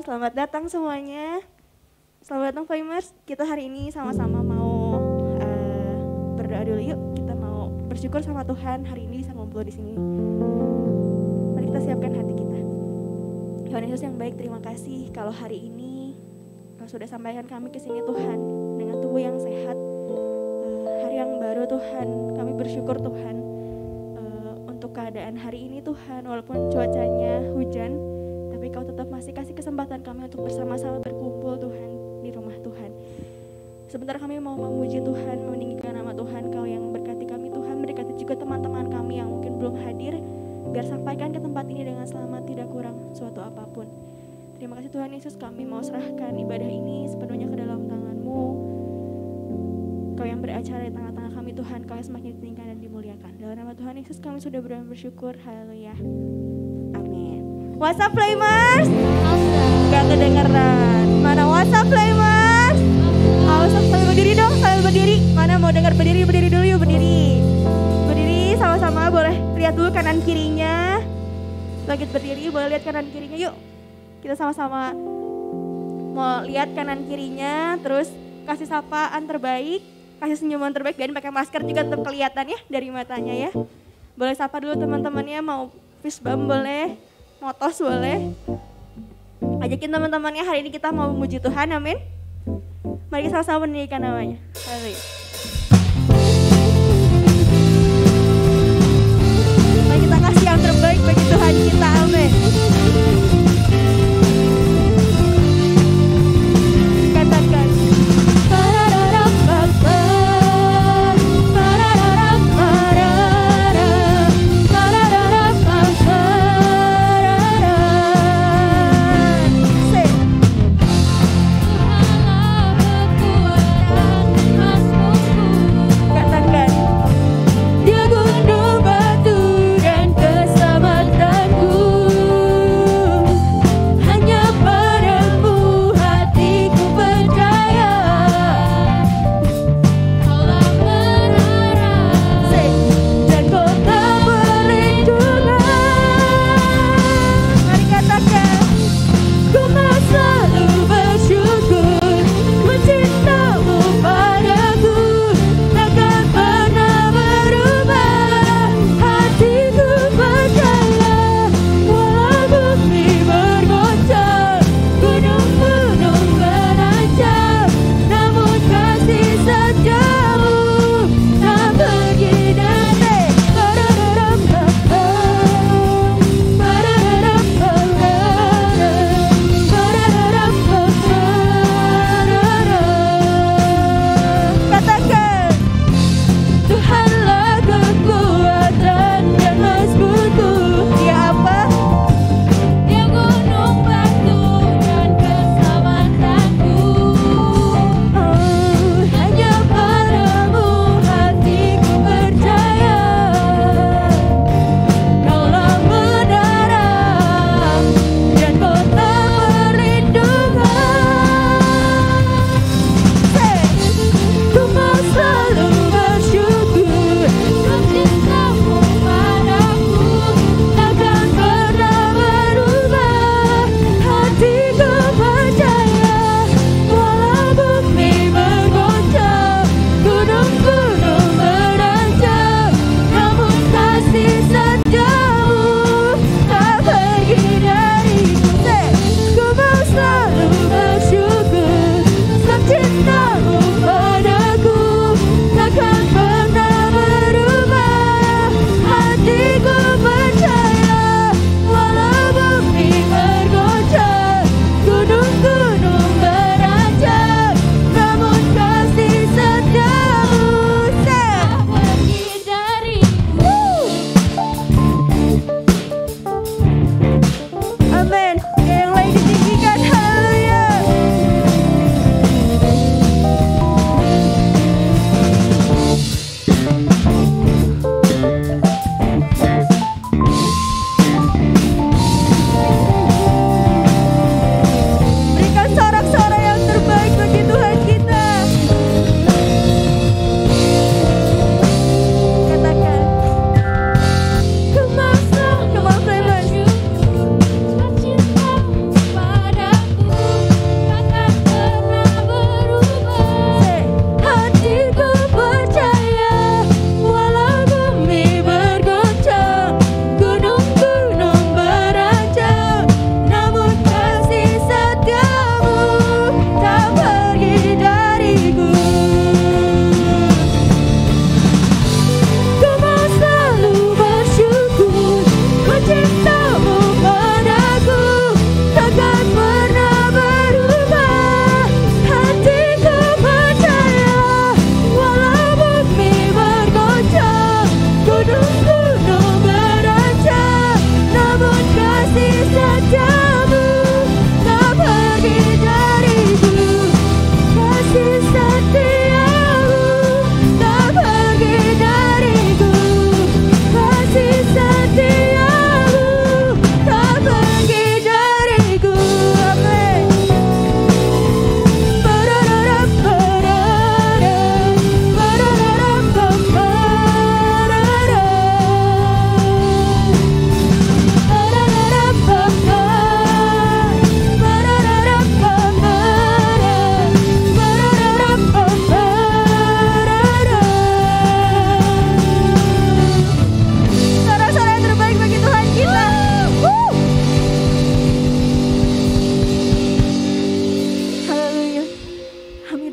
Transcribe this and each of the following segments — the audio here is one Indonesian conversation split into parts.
selamat datang semuanya. Selamat datang Flamers. Kita hari ini sama-sama mau berdoa dulu yuk. Kita mau bersyukur sama Tuhan hari ini bisa ngumpul di sini. Mari kita siapkan hati kita. Tuhan Yesus yang baik, terima kasih kalau hari ini Kau sudah sampaikan kami ke sini Tuhan dengan tubuh yang sehat. Hari yang baru Tuhan, kami bersyukur Tuhan untuk keadaan hari ini Tuhan, walaupun cuacanya hujan, tapi Kau tetap masih kasih kesempatan kami untuk bersama-sama berkumpul Tuhan di rumah Tuhan. Sebentar kami mau memuji Tuhan, meninggikan nama Tuhan, Kau yang berkati kami Tuhan, berkati juga teman-teman kami yang mungkin belum hadir, biar sampaikan ke tempat ini dengan selamat, tidak kurang suatu apapun. Terima kasih Tuhan Yesus, kami mau serahkan ibadah ini sepenuhnya ke dalam tangan-Mu. Kau yang beracara di tengah-tengah kami Tuhan, Kau yang semakin ditinggikan dan dimuliakan. Dalam nama Tuhan Yesus kami sudah bersyukur, haleluya. What's up Flamers? Gak kedengeran. Mana what's up Flamers? Sambil berdiri dong, sambil berdiri. Mana mau dengar berdiri dulu yuk, berdiri. Berdiri sama-sama, boleh lihat dulu kanan kirinya. Lagi berdiri, boleh lihat kanan kirinya yuk. Kita sama-sama mau lihat kanan kirinya, terus kasih sapaan terbaik, kasih senyuman terbaik, biarin pakai masker juga tetap kelihatan ya dari matanya ya. Boleh sapa dulu teman-temannya, mau fist bump boleh. Motos boleh. Ajakin teman-temannya, hari ini kita mau memuji Tuhan, amin. Mari kita sama-sama menyanyikan namanya. Haleluya. Mari kita kasih yang terbaik bagi Tuhan kita, amin. Katakan.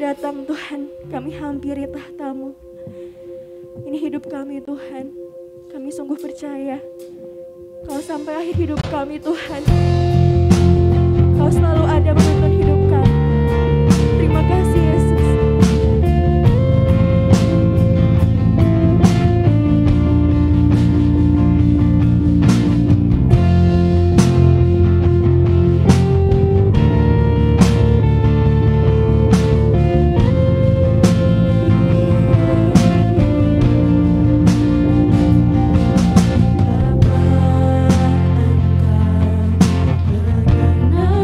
datang Tuhan, kami hampiri tahta-Mu. Ini hidup kami Tuhan, kami sungguh percaya Kau sampai akhir hidup kami Tuhan. Kau selalu ada menuntun hidup kami. Terima kasih Yesus. Engkau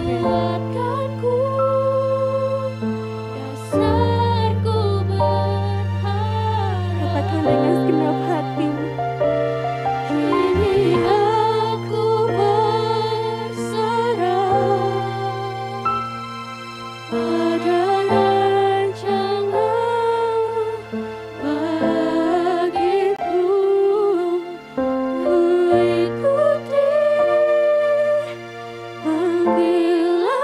Kuatkanku, dasarku berharap. Katakan dengan segenap hati. Kini aku berserah pada rancangan bagiku. Ku ikuti panggilan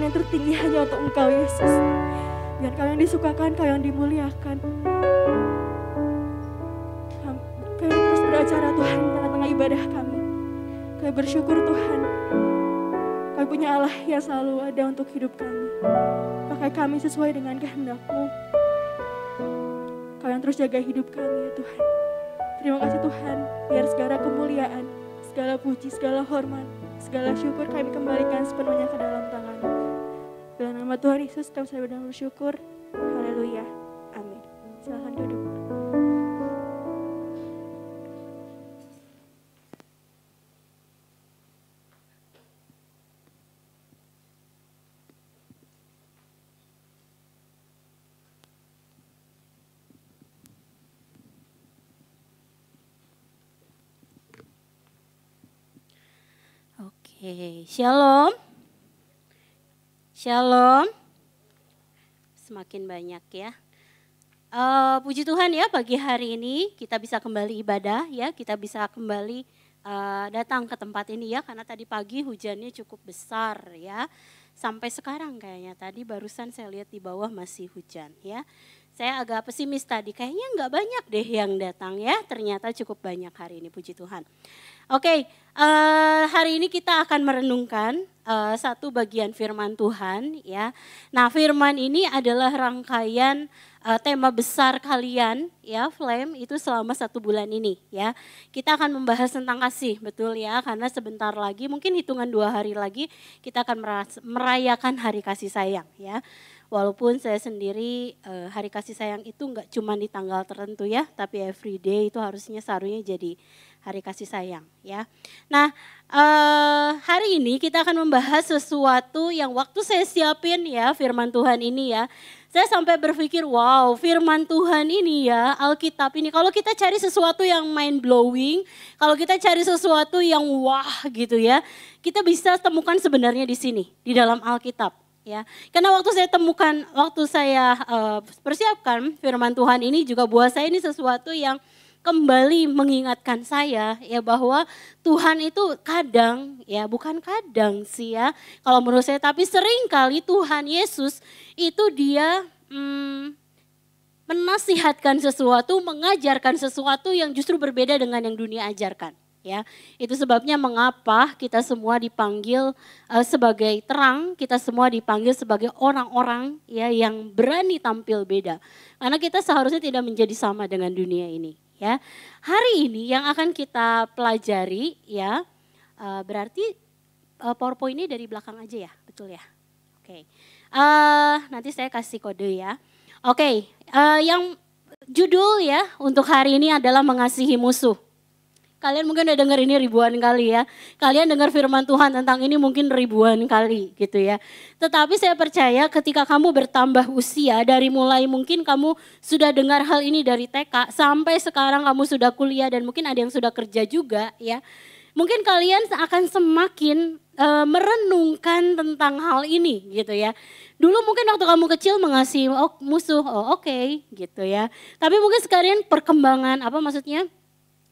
yang tertinggi hanya untuk Engkau Yesus. Biar Kau yang disukakan, Kau yang dimuliakan. Kau yang terus beracara Tuhan di tengah-tengah ibadah kami. Kau bersyukur Tuhan. Kau punya Allah yang selalu ada untuk hidup kami. Pakai kami sesuai dengan kehendak-Mu. Kau yang terus jaga hidup kami ya Tuhan. Terima kasih Tuhan, biar segala kemuliaan, segala puji, segala hormat, segala syukur kami kembalikan sepenuhnya ke dalam tangan-Mu. Dalam nama Tuhan Yesus kami sedang bersyukur. Haleluya. Amin. Silakan duduk. Oke, shalom. Shalom. Semakin banyak ya. Puji Tuhan ya, pagi hari ini kita bisa kembali ibadah ya, kita bisa kembali datang ke tempat ini ya, karena tadi pagi hujannya cukup besar ya. Sampai sekarang kayaknya, tadi barusan saya lihat di bawah masih hujan ya. Saya agak pesimis tadi, kayaknya nggak banyak deh yang datang ya, ternyata cukup banyak hari ini, puji Tuhan. Oke, hari ini kita akan merenungkan satu bagian firman Tuhan ya. Nah, firman ini adalah rangkaian tema besar kalian ya, Flame, itu selama 1 bulan ini ya. Kita akan membahas tentang kasih, betul ya, karena sebentar lagi, mungkin hitungan 2 hari lagi kita akan merayakan hari kasih sayang ya. Walaupun saya sendiri hari kasih sayang itu enggak cuma di tanggal tertentu ya, tapi everyday itu harusnya seharusnya jadi hari kasih sayang ya. Nah, hari ini kita akan membahas sesuatu yang waktu saya siapin ya firman Tuhan ini ya. Saya sampai berpikir, wow, firman Tuhan ini ya, Alkitab ini, kalau kita cari sesuatu yang mind blowing, kalau kita cari sesuatu yang wah gitu ya, kita bisa temukan sebenarnya di sini, di dalam Alkitab. Ya, karena waktu saya persiapkan firman Tuhan ini juga buat saya ini sesuatu yang kembali mengingatkan saya ya bahwa Tuhan itu kadang ya, bukan kadang sih ya, kalau menurut saya, tapi sering kali Tuhan Yesus itu dia menasihatkan sesuatu, mengajarkan sesuatu yang justru berbeda dengan yang dunia ajarkan. Ya, itu sebabnya mengapa kita semua dipanggil sebagai terang, kita semua dipanggil sebagai orang-orang ya yang berani tampil beda. Karena kita seharusnya tidak menjadi sama dengan dunia ini. Ya, hari ini yang akan kita pelajari ya, berarti PowerPoint ini dari belakang aja ya, betul ya? Oke, nanti saya kasih kode ya. Oke, yang judul ya untuk hari ini adalah mengasihi musuh. Kalian mungkin udah dengar ini ribuan kali ya. Kalian dengar firman Tuhan tentang ini mungkin ribuan kali gitu ya. Tetapi saya percaya ketika kamu bertambah usia, dari mulai mungkin kamu sudah dengar hal ini dari TK sampai sekarang kamu sudah kuliah dan mungkin ada yang sudah kerja juga ya. Mungkin kalian akan semakin merenungkan tentang hal ini gitu ya. Dulu mungkin waktu kamu kecil mengasihi musuh, oke, gitu ya. Tapi mungkin sekarang perkembangan,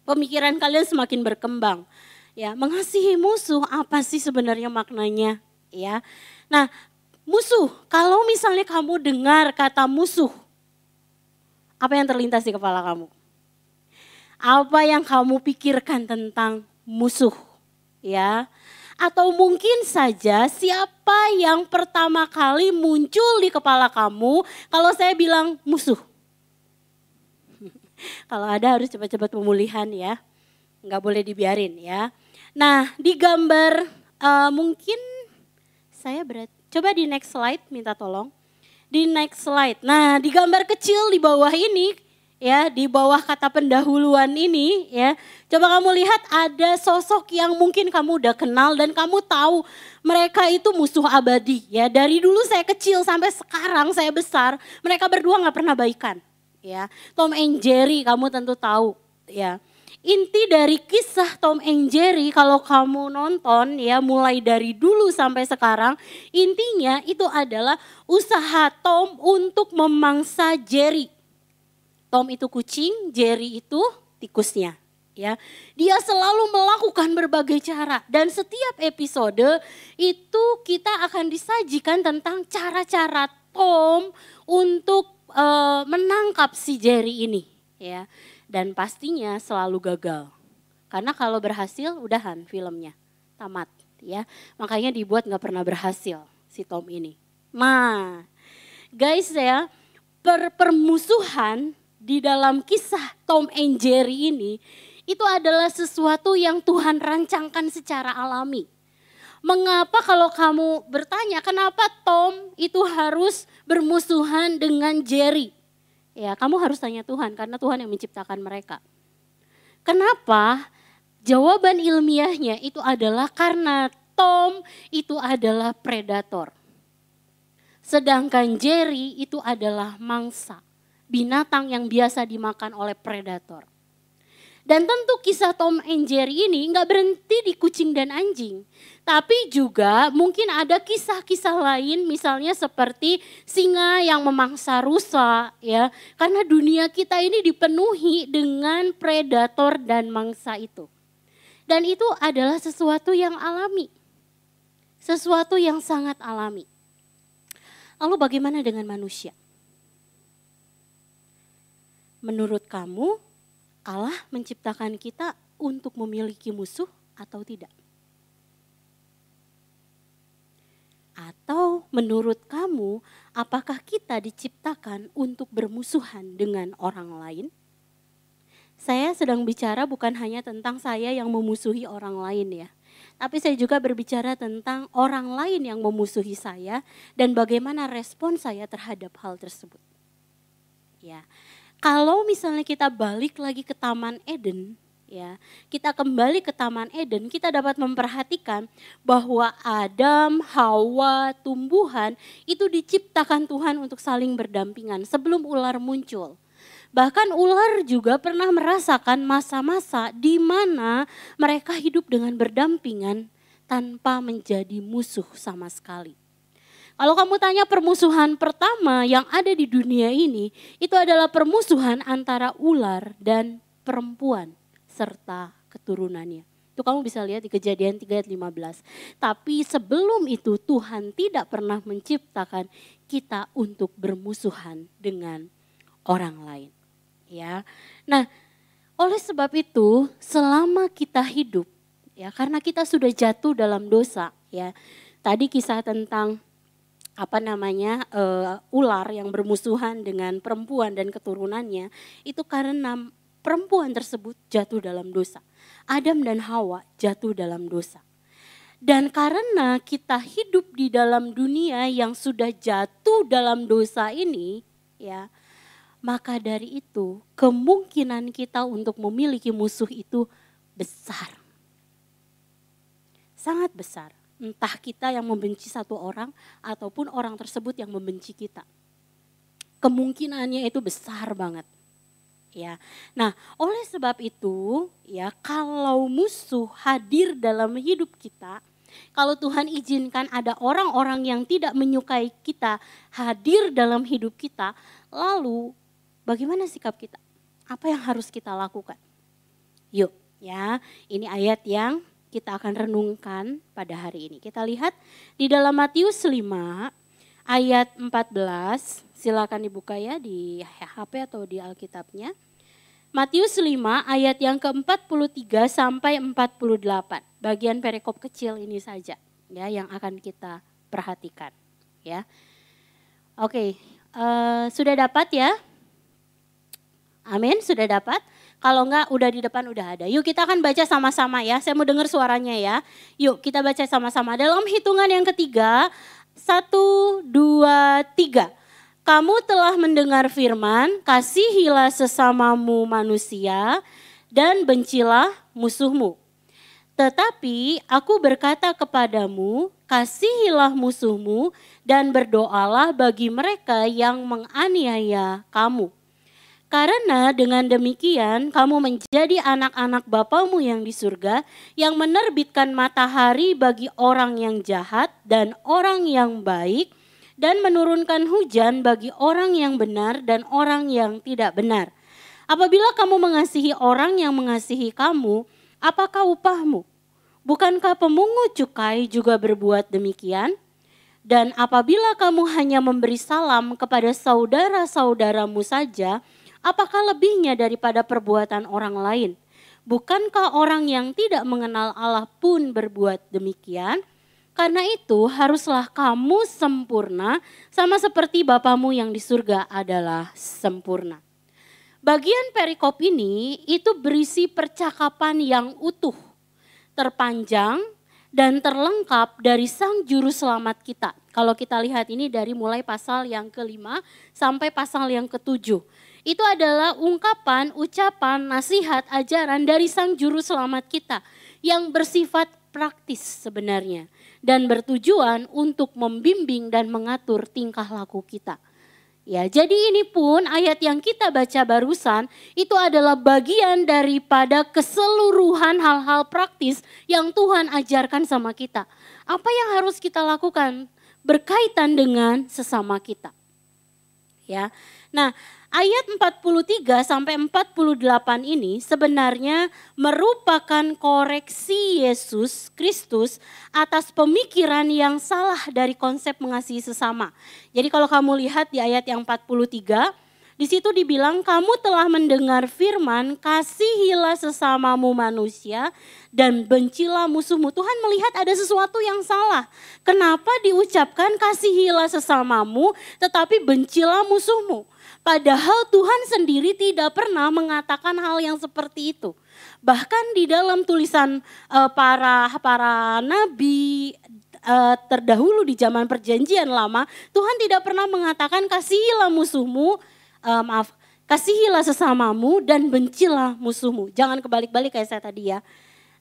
pemikiran kalian semakin berkembang. Ya, mengasihi musuh apa sih sebenarnya maknanya? Ya. Nah, musuh, kalau misalnya kamu dengar kata musuh, apa yang terlintas di kepala kamu? Apa yang kamu pikirkan tentang musuh? Ya. Atau mungkin saja siapa yang pertama kali muncul di kepala kamu kalau saya bilang musuh? Kalau ada harus cepat-cepat pemulihan ya, nggak boleh dibiarin ya. Nah, di gambar mungkin saya coba di next slide, minta tolong. Di next slide. Nah, di gambar kecil di bawah ini ya, di bawah kata pendahuluan ini ya. Coba kamu lihat ada sosok yang mungkin kamu udah kenal dan kamu tahu mereka itu musuh abadi ya. Dari dulu saya kecil sampai sekarang saya besar, mereka berdua nggak pernah baikan. Ya, Tom and Jerry kamu tentu tahu ya. Inti dari kisah Tom and Jerry kalau kamu nonton ya mulai dari dulu sampai sekarang, intinya itu adalah usaha Tom untuk memangsa Jerry. Tom itu kucing, Jerry itu tikusnya. Ya, dia selalu melakukan berbagai cara dan setiap episode itu kita akan disajikan tentang cara-cara Tom untuk menangkap si Jerry ini, ya. Dan pastinya selalu gagal. Karena kalau berhasil udahan filmnya, tamat, ya. Makanya dibuat nggak pernah berhasil si Tom ini. Nah, guys ya, permusuhan di dalam kisah Tom and Jerry ini itu adalah sesuatu yang Tuhan rancangkan secara alami. Mengapa kalau kamu bertanya kenapa Tom itu harus bermusuhan dengan Jerry? Ya, kamu harus tanya Tuhan karena Tuhan yang menciptakan mereka. Kenapa? Jawaban ilmiahnya itu adalah karena Tom itu adalah predator. Sedangkan Jerry itu adalah mangsa, binatang yang biasa dimakan oleh predator. Dan tentu kisah Tom and Jerry ini nggak berhenti di kucing dan anjing. Tapi juga mungkin ada kisah-kisah lain misalnya seperti singa yang memangsa rusa ya. Karena dunia kita ini dipenuhi dengan predator dan mangsa itu. Dan itu adalah sesuatu yang alami. Sesuatu yang sangat alami. Lalu bagaimana dengan manusia? Menurut kamu Allah menciptakan kita untuk memiliki musuh atau tidak? Atau menurut kamu, apakah kita diciptakan untuk bermusuhan dengan orang lain? Saya sedang bicara bukan hanya tentang saya yang memusuhi orang lain ya. Tapi saya juga berbicara tentang orang lain yang memusuhi saya dan bagaimana respon saya terhadap hal tersebut. Ya. Kalau misalnya kita balik lagi ke Taman Eden, ya, kita kembali ke Taman Eden, kita dapat memperhatikan bahwa Adam, Hawa, tumbuhan itu diciptakan Tuhan untuk saling berdampingan sebelum ular muncul. Bahkan ular juga pernah merasakan masa-masa di mana mereka hidup dengan berdampingan tanpa menjadi musuh sama sekali. Kalau kamu tanya permusuhan pertama yang ada di dunia ini, itu adalah permusuhan antara ular dan perempuan serta keturunannya. Itu kamu bisa lihat di Kejadian 3 ayat 15. Tapi sebelum itu Tuhan tidak pernah menciptakan kita untuk bermusuhan dengan orang lain. Ya. Nah, oleh sebab itu selama kita hidup, ya karena kita sudah jatuh dalam dosa, ya. Tadi kisah tentang ular yang bermusuhan dengan perempuan dan keturunannya itu karena perempuan tersebut jatuh dalam dosa. Adam dan Hawa jatuh dalam dosa. Dan karena kita hidup di dalam dunia yang sudah jatuh dalam dosa ini, ya, maka dari itu kemungkinan kita untuk memiliki musuh itu besar. Sangat besar. Entah kita yang membenci satu orang ataupun orang tersebut yang membenci kita. Kemungkinannya itu besar banget. Ya. Nah, oleh sebab itu, ya, kalau musuh hadir dalam hidup kita, kalau Tuhan izinkan ada orang-orang yang tidak menyukai kita hadir dalam hidup kita, lalu bagaimana sikap kita? Apa yang harus kita lakukan? Yuk, ya, ini ayat yang kita akan renungkan pada hari ini. Kita lihat di dalam Matius 5 ayat 14, silakan dibuka ya di HP atau di Alkitabnya. Matius 5 ayat yang ke-43 sampai 48. Bagian perikop kecil ini saja ya yang akan kita perhatikan ya. Oke, sudah dapat ya? Amin, sudah dapat? Kalau enggak udah di depan udah ada. Yuk kita akan baca sama-sama ya. Saya mau dengar suaranya ya. Yuk kita baca sama-sama. Dalam hitungan yang ketiga. 1, 2, 3. Kamu telah mendengar firman, kasihilah sesamamu manusia dan bencilah musuhmu. Tetapi aku berkata kepadamu, kasihilah musuhmu dan berdoalah bagi mereka yang menganiaya kamu. Karena dengan demikian kamu menjadi anak-anak Bapamu yang di surga yang menerbitkan matahari bagi orang yang jahat dan orang yang baik dan menurunkan hujan bagi orang yang benar dan orang yang tidak benar. Apabila kamu mengasihi orang yang mengasihi kamu, apakah upahmu? Bukankah pemungut cukai juga berbuat demikian? Dan apabila kamu hanya memberi salam kepada saudara-saudaramu saja, apakah lebihnya daripada perbuatan orang lain? Bukankah orang yang tidak mengenal Allah pun berbuat demikian? Karena itu haruslah kamu sempurna sama seperti Bapamu yang di surga adalah sempurna. Bagian perikop ini itu berisi percakapan yang utuh, terpanjang dan terlengkap dari Sang Juru Selamat kita. Kalau kita lihat ini dari mulai pasal yang ke-5 sampai pasal yang ke-7. Itu adalah ungkapan, ucapan, nasihat, ajaran dari Sang Juru Selamat kita yang bersifat praktis sebenarnya dan bertujuan untuk membimbing dan mengatur tingkah laku kita. Ya, jadi ini pun ayat yang kita baca barusan itu adalah bagian daripada keseluruhan hal-hal praktis yang Tuhan ajarkan sama kita. Apa yang harus kita lakukan berkaitan dengan sesama kita. Ya. Nah, ayat 43 sampai 48 ini sebenarnya merupakan koreksi Yesus Kristus atas pemikiran yang salah dari konsep mengasihi sesama. Jadi kalau kamu lihat di ayat yang 43, di situ dibilang kamu telah mendengar firman, kasihilah sesamamu manusia dan bencilah musuhmu. Tuhan melihat ada sesuatu yang salah. Kenapa diucapkan kasihilah sesamamu tetapi bencilah musuhmu? Padahal Tuhan sendiri tidak pernah mengatakan hal yang seperti itu. Bahkan di dalam tulisan para nabi terdahulu di zaman perjanjian lama, Tuhan tidak pernah mengatakan kasihilah musuhmu, kasihilah sesamamu dan bencilah musuhmu. Jangan kebalik-balik kayak saya tadi ya.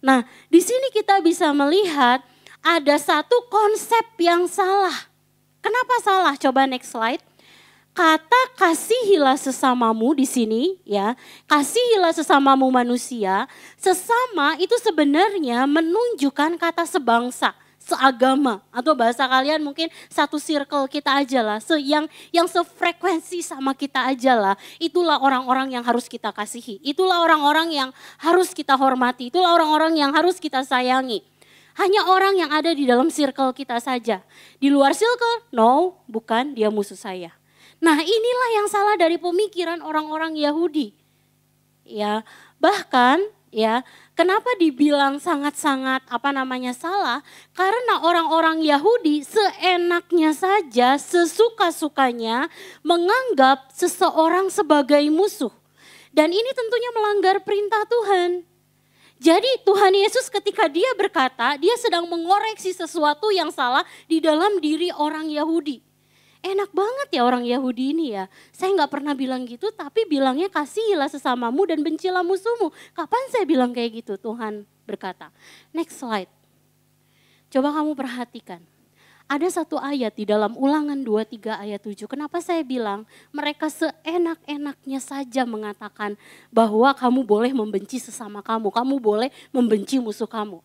Nah, di sini kita bisa melihat ada satu konsep yang salah. Kenapa salah? Coba next slide. Kata kasihilah sesamamu di sini ya, kasihilah sesamamu manusia, sesama itu sebenarnya menunjukkan kata sebangsa, seagama, atau bahasa kalian mungkin satu circle kita aja lah, yang sefrekuensi sama kita aja lah. Itulah orang-orang yang harus kita kasihi, itulah orang-orang yang harus kita hormati, itulah orang-orang yang harus kita sayangi. Hanya orang yang ada di dalam circle kita saja. Di luar circle, no, bukan, dia musuh saya. Nah, inilah yang salah dari pemikiran orang-orang Yahudi. Ya, bahkan ya, kenapa dibilang sangat-sangat salah? Karena orang-orang Yahudi seenaknya saja, sesuka-sukanya menganggap seseorang sebagai musuh. Dan ini tentunya melanggar perintah Tuhan. Jadi Tuhan Yesus ketika dia berkata, dia sedang mengoreksi sesuatu yang salah di dalam diri orang Yahudi. Enak banget ya orang Yahudi ini ya. Saya nggak pernah bilang gitu, tapi bilangnya kasihilah sesamamu dan bencilah musuhmu. Kapan saya bilang kayak gitu? Tuhan berkata. Next slide. Coba kamu perhatikan. Ada satu ayat di dalam Ulangan 23 ayat 7. Kenapa saya bilang mereka seenak-enaknya saja mengatakan bahwa kamu boleh membenci sesama kamu. Kamu boleh membenci musuh kamu.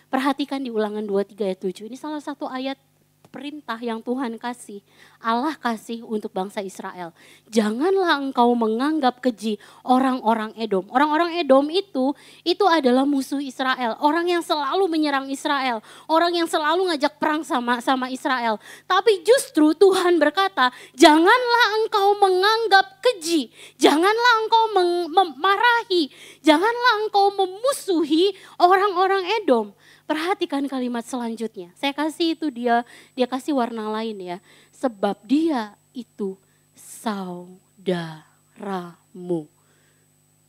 Perhatikan di Ulangan 23 ayat 7. Ini salah satu ayat perintah yang Tuhan kasih, Allah kasih untuk bangsa Israel. Janganlah engkau menganggap keji orang-orang Edom. Orang-orang Edom itu adalah musuh Israel. Orang yang selalu menyerang Israel. Orang yang selalu ngajak perang sama Israel. Tapi justru Tuhan berkata, janganlah engkau menganggap keji. Janganlah engkau memarahi. Janganlah engkau memusuhi orang-orang Edom. Perhatikan kalimat selanjutnya. Saya kasih itu dia kasih warna lain ya. Sebab dia itu saudaramu.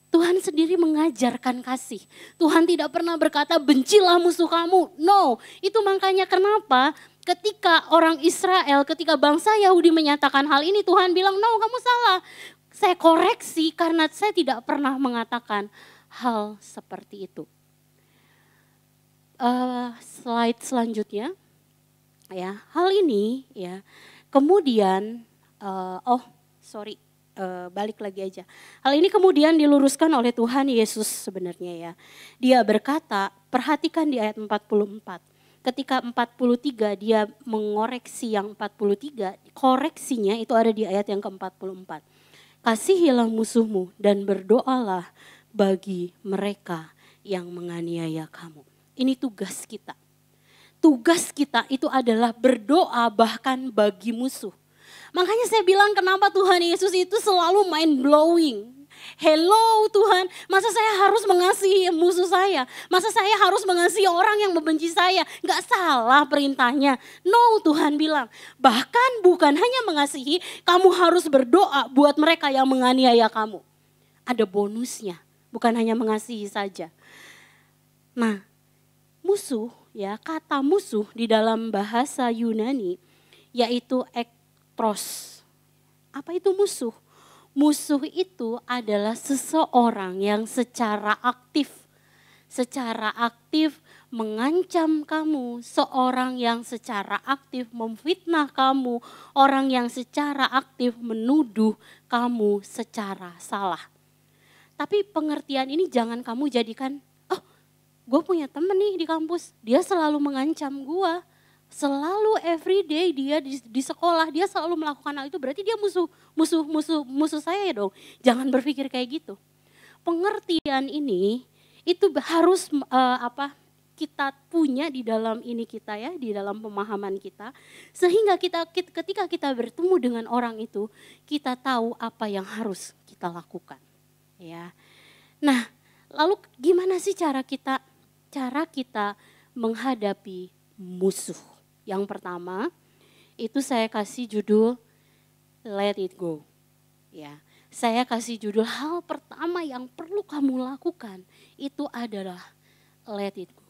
Tuhan sendiri mengajarkan kasih. Tuhan tidak pernah berkata bencilah musuh kamu. No, itu makanya kenapa ketika orang Israel, ketika bangsa Yahudi menyatakan hal ini, Tuhan bilang no, kamu salah. Saya koreksi karena saya tidak pernah mengatakan hal seperti itu. Slide selanjutnya ya, hal ini ya kemudian balik lagi aja, hal ini kemudian diluruskan oleh Tuhan Yesus sebenarnya ya. Dia berkata, perhatikan di ayat 44, ketika 43 dia mengoreksi yang 43, koreksinya itu ada di ayat yang ke-44. Kasihilah musuhmu dan berdoalah bagi mereka yang menganiaya kamu. Ini tugas kita. Tugas kita itu adalah berdoa bahkan bagi musuh. Makanya saya bilang kenapa Tuhan Yesus itu selalu mind blowing. Hello Tuhan, masa saya harus mengasihi musuh saya? Masa saya harus mengasihi orang yang membenci saya? Gak salah perintahnya. No, Tuhan bilang, bahkan bukan hanya mengasihi, kamu harus berdoa buat mereka yang menganiaya kamu. Ada bonusnya, bukan hanya mengasihi saja. Nah, musuh, ya, kata musuh di dalam bahasa Yunani yaitu ektros. Apa itu musuh? Musuh itu adalah seseorang yang secara aktif mengancam kamu, seorang yang secara aktif memfitnah kamu, orang yang secara aktif menuduh kamu secara salah. Tapi pengertian ini jangan kamu jadikan, oh gue punya temen nih di kampus, dia selalu mengancam gue. Selalu everyday dia di sekolah dia selalu melakukan hal itu, berarti dia musuh saya ya dong. Jangan berpikir kayak gitu. Pengertian ini itu harus kita punya di dalam ini kita ya, di dalam pemahaman kita, sehingga ketika kita bertemu dengan orang itu, kita tahu apa yang harus kita lakukan. Ya. Nah, lalu gimana sih cara kita menghadapi musuh? Yang pertama, itu saya kasih judul Let It Go. Ya, saya kasih judul hal pertama yang perlu kamu lakukan itu adalah Let It Go.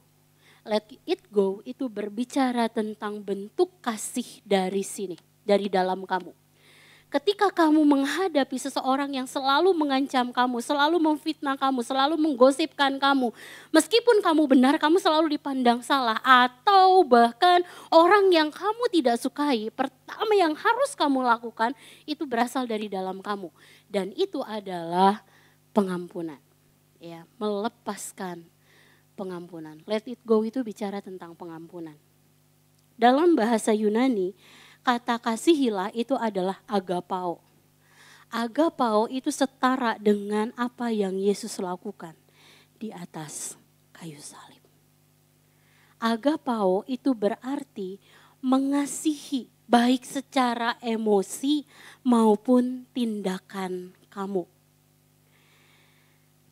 Let It Go itu berbicara tentang bentuk kasih dari sini, dari dalam kamu. Ketika kamu menghadapi seseorang yang selalu mengancam kamu, selalu memfitnah kamu, selalu menggosipkan kamu, meskipun kamu benar, kamu selalu dipandang salah, atau bahkan orang yang kamu tidak sukai, pertama yang harus kamu lakukan itu berasal dari dalam kamu, dan itu adalah pengampunan, ya, melepaskan pengampunan. Let it go itu bicara tentang pengampunan. Dalam bahasa Yunani, kata kasihilah itu adalah agapao. Agapao itu setara dengan apa yang Yesus lakukan di atas kayu salib. Agapao itu berarti mengasihi baik secara emosi maupun tindakan kamu.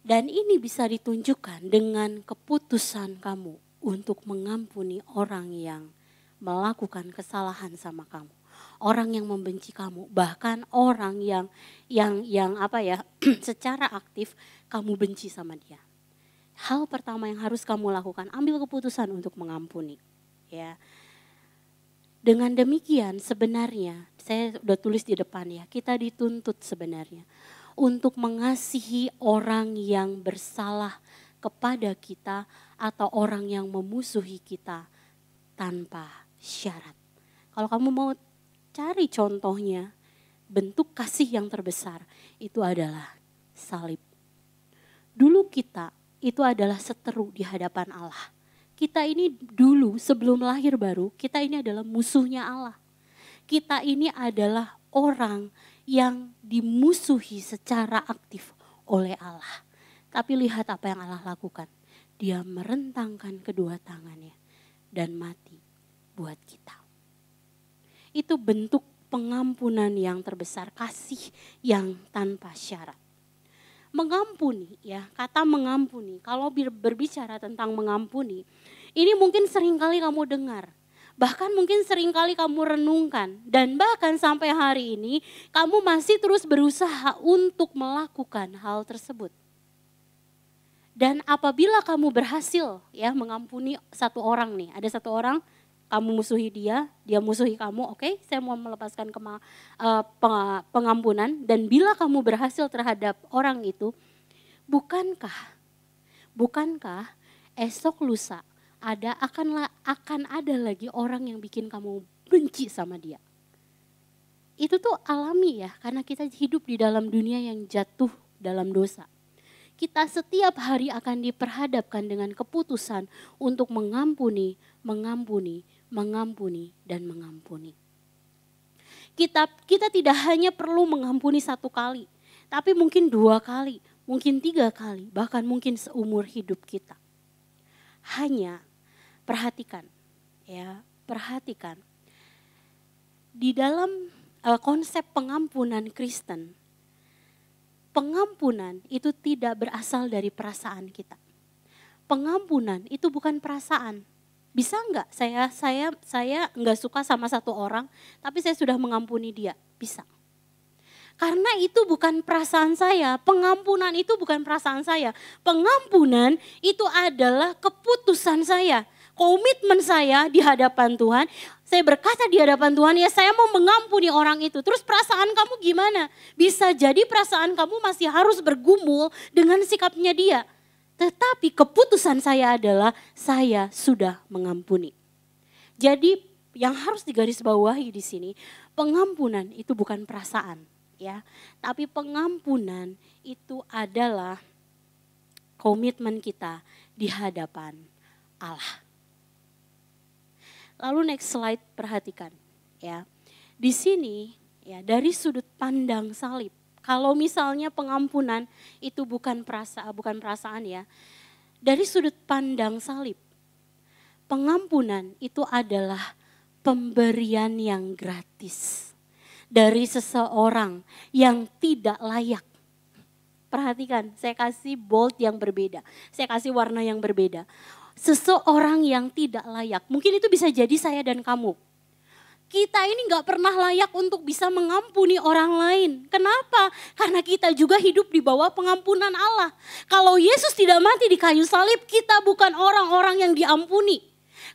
Dan ini bisa ditunjukkan dengan keputusan kamu untuk mengampuni orang yang melakukan kesalahan sama kamu, orang yang membenci kamu, bahkan orang yang secara aktif kamu benci sama dia. Hal pertama yang harus kamu lakukan, ambil keputusan untuk mengampuni, ya. Dengan demikian sebenarnya saya udah tulis di depan ya, kita dituntut sebenarnya untuk mengasihi orang yang bersalah kepada kita atau orang yang memusuhi kita tanpa syarat. Kalau kamu mau cari contohnya, bentuk kasih yang terbesar itu adalah salib. Dulu kita itu adalah seteru di hadapan Allah. Kita ini dulu sebelum lahir baru, kita ini adalah musuhnya Allah. Kita ini adalah orang yang dimusuhi secara aktif oleh Allah. Tapi lihat apa yang Allah lakukan. Dia merentangkan kedua tangannya dan mati buat kita. Itu bentuk pengampunan yang terbesar, kasih yang tanpa syarat. Mengampuni ya, kata mengampuni, kalau berbicara tentang mengampuni, ini mungkin seringkali kamu dengar. Bahkan mungkin seringkali kamu renungkan, dan bahkan sampai hari ini kamu masih terus berusaha untuk melakukan hal tersebut. Dan apabila kamu berhasil ya mengampuni satu orang nih, ada satu orang kamu musuhi dia musuhi kamu, oke, saya mau melepaskan pengampunan, dan bila kamu berhasil terhadap orang itu, bukankah esok lusa akan ada lagi orang yang bikin kamu benci sama dia. Itu tuh alami ya, karena kita hidup di dalam dunia yang jatuh dalam dosa. Kita setiap hari akan diperhadapkan dengan keputusan untuk mengampuni, dan mengampuni. Kita tidak hanya perlu mengampuni satu kali. Tapi mungkin 2 kali, mungkin 3 kali, bahkan mungkin seumur hidup kita. Hanya perhatikan, ya, perhatikan. Di dalam konsep pengampunan Kristen, pengampunan itu tidak berasal dari perasaan kita. Pengampunan itu bukan perasaan. Bisa enggak saya enggak suka sama satu orang, tapi saya sudah mengampuni dia? Bisa. Karena itu bukan perasaan saya, pengampunan itu bukan perasaan saya. Pengampunan itu adalah keputusan saya. Komitmen saya di hadapan Tuhan, saya berkata di hadapan Tuhan, ya saya mau mengampuni orang itu. Terus perasaan kamu gimana? Bisa jadi perasaan kamu masih harus bergumul dengan sikapnya dia. Tetapi keputusan saya adalah saya sudah mengampuni. Jadi yang harus digarisbawahi di sini, pengampunan itu bukan perasaan, ya. Tapi pengampunan itu adalah komitmen kita di hadapan Allah. Lalu next slide, perhatikan ya. Di sini ya, dari sudut pandang salib. Kalau misalnya pengampunan itu bukan perasaan ya. Dari sudut pandang salib, pengampunan itu adalah pemberian yang gratis dari seseorang yang tidak layak. Perhatikan, saya kasih bold yang berbeda, saya kasih warna yang berbeda. Seseorang yang tidak layak, mungkin itu bisa jadi saya dan kamu. Kita ini gak pernah layak untuk bisa mengampuni orang lain. Kenapa? Karena kita juga hidup di bawah pengampunan Allah. Kalau Yesus tidak mati di kayu salib, kita bukan orang-orang yang diampuni.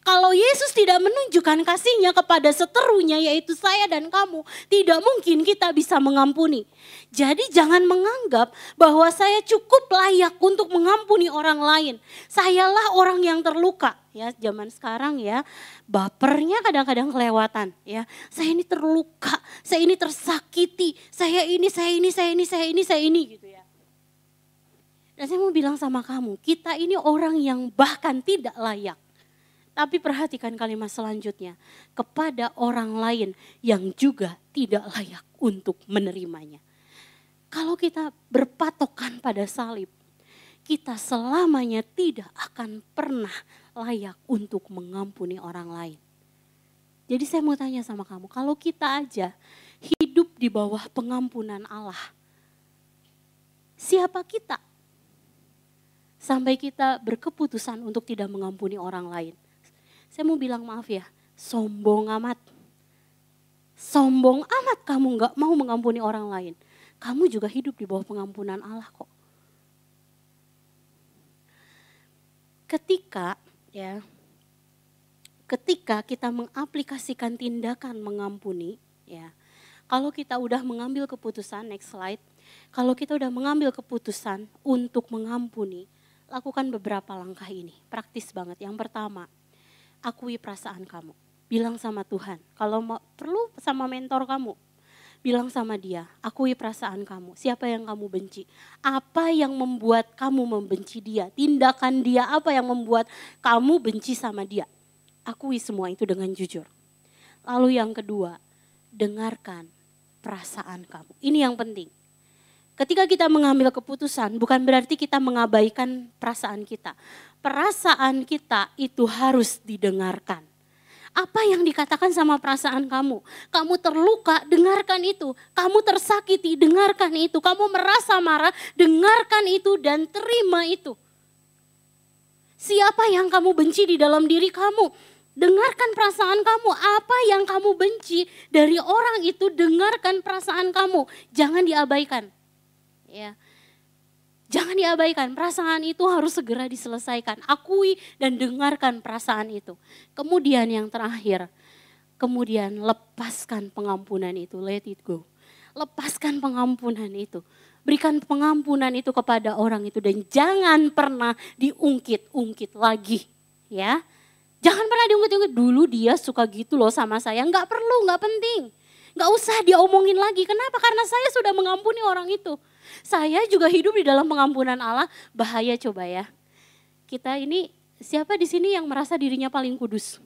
Kalau Yesus tidak menunjukkan kasihnya kepada seterunya, yaitu saya dan kamu, tidak mungkin kita bisa mengampuni. Jadi jangan menganggap bahwa saya cukup layak untuk mengampuni orang lain. Sayalah orang yang terluka. Ya, zaman sekarang ya, bapernya kadang-kadang kelewatan. Ya, saya ini terluka, saya ini tersakiti, saya ini gitu ya. Dan saya mau bilang sama kamu, kita ini orang yang bahkan tidak layak. Tapi perhatikan kalimat selanjutnya, kepada orang lain yang juga tidak layak untuk menerimanya. Kalau kita berpatokan pada salib, kita selamanya tidak akan pernah layak untuk mengampuni orang lain. Jadi saya mau tanya sama kamu, kalau kita aja hidup di bawah pengampunan Allah, siapa kita? Sampai kita berkeputusan untuk tidak mengampuni orang lain. Saya mau bilang maaf ya, sombong amat. Sombong amat kamu gak mau mengampuni orang lain. Kamu juga hidup di bawah pengampunan Allah kok. Ketika kita mengaplikasikan tindakan mengampuni, ya, kalau kita udah mengambil keputusan, next slide, kalau kita udah mengambil keputusan untuk mengampuni, lakukan beberapa langkah ini, praktis banget. Yang pertama, akui perasaan kamu, bilang sama Tuhan. Kalau perlu sama mentor kamu, bilang sama dia, akui perasaan kamu. Siapa yang kamu benci? Apa yang membuat kamu membenci dia? Tindakan dia apa yang membuat kamu benci sama dia? Akui semua itu dengan jujur. Lalu yang kedua, dengarkan perasaan kamu. Ini yang penting. Ketika kita mengambil keputusan, bukan berarti kita mengabaikan perasaan kita. Perasaan kita itu harus didengarkan. Apa yang dikatakan sama perasaan kamu? Kamu terluka, dengarkan itu. Kamu tersakiti, dengarkan itu. Kamu merasa marah, dengarkan itu dan terima itu. Siapa yang kamu benci di dalam diri kamu? Dengarkan perasaan kamu. Apa yang kamu benci dari orang itu, dengarkan perasaan kamu. Jangan diabaikan. Ya. Jangan diabaikan, perasaan itu harus segera diselesaikan. Akui dan dengarkan perasaan itu. Kemudian yang terakhir, kemudian lepaskan pengampunan itu, let it go. Lepaskan pengampunan itu. Berikan pengampunan itu kepada orang itu dan jangan pernah diungkit-ungkit lagi. Ya, jangan pernah diungkit-ungkit, dulu dia suka gitu loh sama saya, nggak perlu, nggak penting. Nggak usah dia omongin lagi, kenapa? Karena saya sudah mengampuni orang itu. Saya juga hidup di dalam pengampunan Allah. Bahaya coba ya. Kita ini, siapa di sini yang merasa dirinya paling kudus?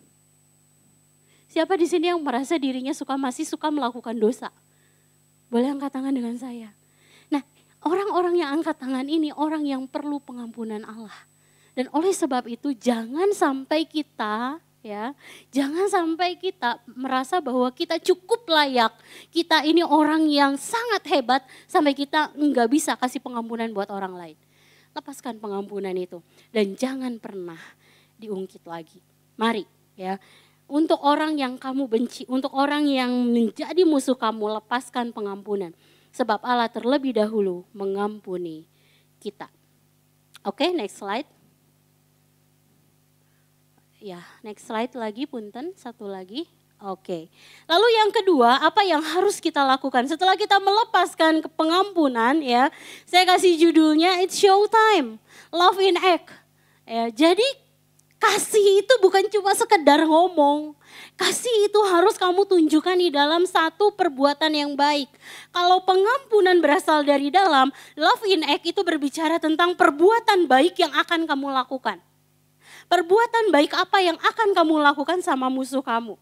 Siapa di sini yang merasa dirinya masih suka melakukan dosa? Boleh angkat tangan dengan saya. Nah, orang-orang yang angkat tangan ini orang yang perlu pengampunan Allah. Dan oleh sebab itu jangan sampai kita merasa bahwa kita cukup layak. Kita ini orang yang sangat hebat sampai kita nggak bisa kasih pengampunan buat orang lain. Lepaskan pengampunan itu dan jangan pernah diungkit lagi. Mari ya. Untuk orang yang kamu benci, untuk orang yang menjadi musuh kamu, lepaskan pengampunan. Sebab Allah terlebih dahulu mengampuni kita. Oke, next slide. Ya, next slide lagi, punten, satu lagi. Oke. Lalu yang kedua, apa yang harus kita lakukan setelah kita melepaskan pengampunan ya? Saya kasih judulnya It's Showtime, Love in Act. Ya, jadi kasih itu bukan cuma sekedar ngomong. Kasih itu harus kamu tunjukkan di dalam satu perbuatan yang baik. Kalau pengampunan berasal dari dalam, love in act itu berbicara tentang perbuatan baik yang akan kamu lakukan. Perbuatan baik apa yang akan kamu lakukan sama musuh kamu.